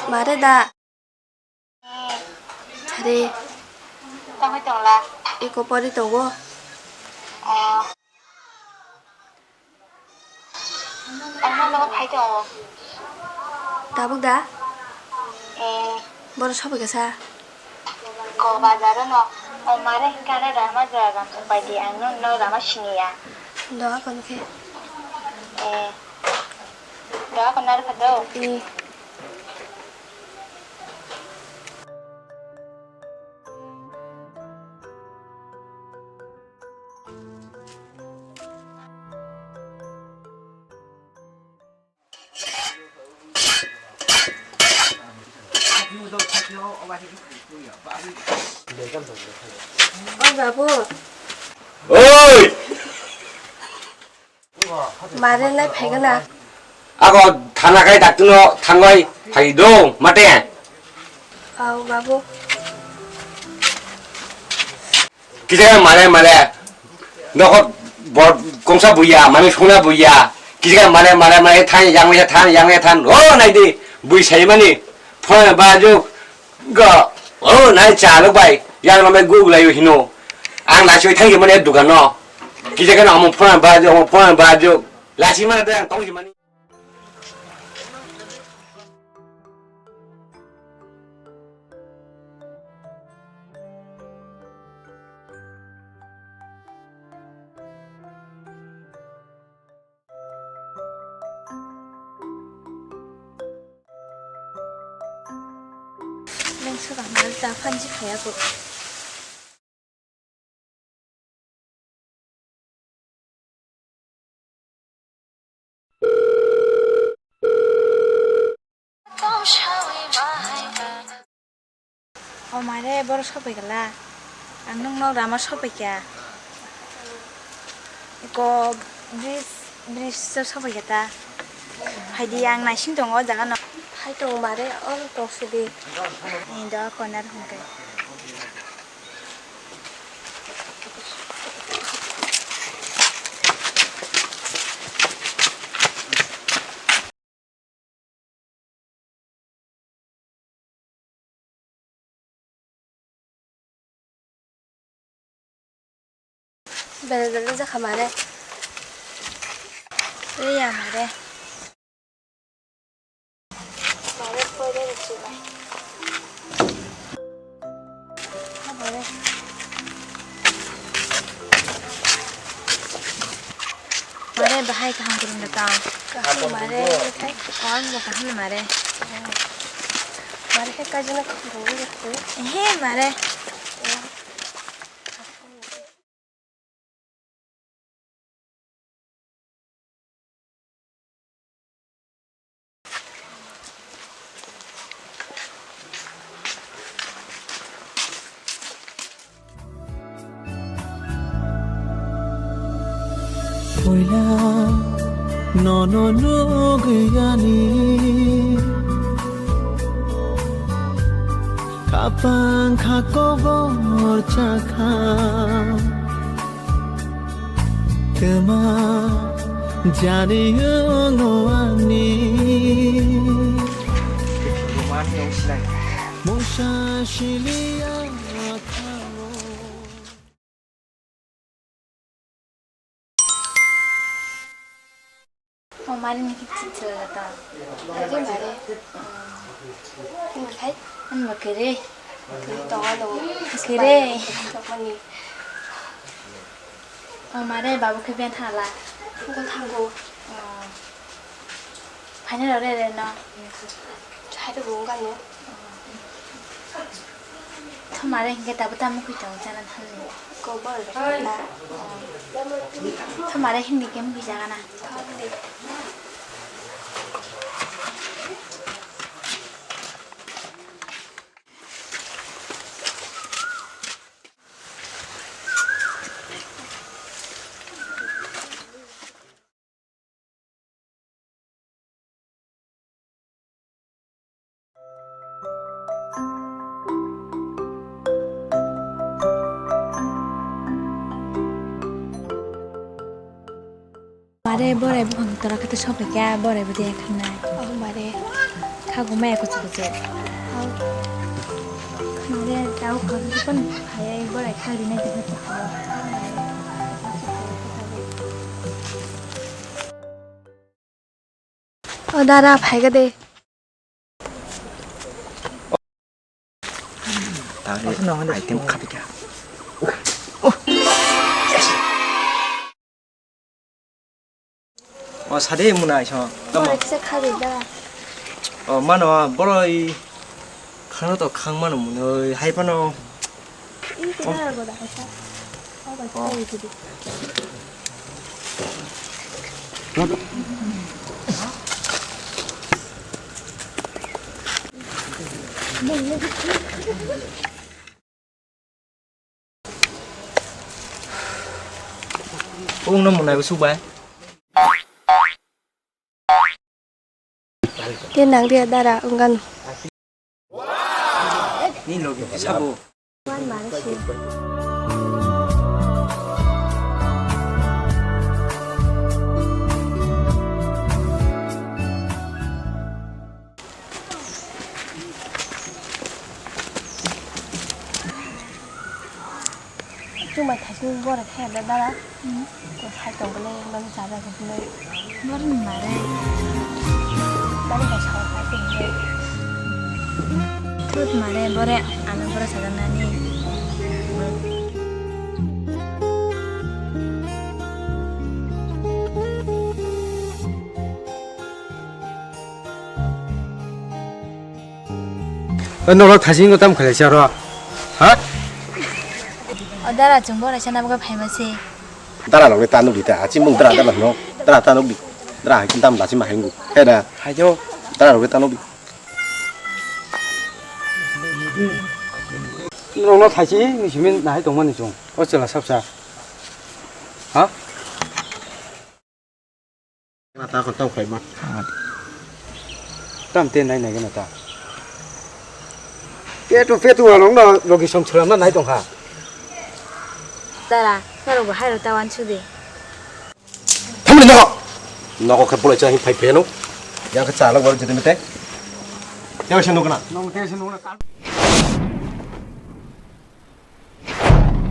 말해다. 잘해. Tao mới tưởng là 이거 버리 두고. anh nó thấy rồi. 나보다 에, 뭐를 쳐보겠어. có bà già đó nó. Mà đấy, cái này là mà giờ làm bài thì anh nó là mà xin à. 너 còn kia. 에, đó còn nó phải đâu. 이. 바보. 어이! 말은 날 배그나. 아고 다나가이 닥두노 당거이 파이동 마땡. 아우 바보. 기자가 말해. 너가 뭐 공사 부야, 마음이 소나 부야. 기자가 말해 탄 양외 탄. 나이디 부이 세이마니 폰에 봐줘. 나 자르 바이. 양놈의 구글에 히노. 안 나쇼이 탄게 뭐네 누가 너. 기자가 너무 폰에 봐줘. 라시마나 대한 동시마니. 랭스가 말다 편집해야고. 말해 뭐로 쳐보이갈라. 안능너 라마 쳐보이야. 이거 브리스 쳐보이겠다. 하이디 양나 신동어 자가너. 하이동 말해 어느 동시디. 너 거나를 혼게. 벨벨자 가말해. 왜야 말해. 말해 보여드리지 마. 말해. 말해 bahai ka hanggurum datang. Ka 말해. 이렇게 on 뭐 하면 말해. 말해까지는 모르겠고. 해 말해. no gani kapang khakobor chakha tuma jani ngowani mosha shilia 말은 이렇게 들어갔다. 하지 말해. 생각해? 뭐 그래. 그래. 저번이. 말해 바보 그 변 하라. 이거 타고. 반을 어려야 되나? 잘도 뭔가 너. 더 말해 이게 나보다 먹고 있다고 저는 하는 거 뭘? 나. 더 말해 힘들게 먹기 잘하나. 마레 버레 부분 따라 그때 셔베게 버레 부대 칸나 마레 가고 매 고치고지 마레 따오 거기선 가야 버레 칼리네 되게 나라 발가대 다음에 아이템 카드야. 사대 문화 저. 버레 시작하리다 만화 뭐라이 하나도 강만은 문어 하이바노. 이게 나라고 나서 uống nó một này với su bé. Tiên nắng dia dara ungan Ni logi sabu. wan marashi nhưng mà thấy như vô được hẹp đó đó của hai tổng cái lên nó trả ra cái này nó mà đây đó là sáu cái tiền này thôi mà đây bố đấy ăn bố sẽ làm nani 너랑 다시 이거 땀 걸리지 않아? 아? 어다라 좀 버려 샤나 보고 발마시 따라 나오게 따는 게 다. 지금 따라 따라 너. 따라 따는 게. 따라 김 땀 나지 마 행고. 해라. 하죠. 따라 나오게 따는 게. 너랑 다시 이거 주면 나이 동안이 좀 어쩌라 삽사. 아? 나 còn tao khỏe mà. 땀 때문에 나이 내게 났다. 페투가 농다 여기 좀 처럼만 나이 동하. 따라 따라 뭐 하러 따완 추디 Thằng nó có khép lại cho anh phải phê nó. Yang cái trả nó gọi cho tôi mới té. Theo xem nó cái nào. 너무 대신 오늘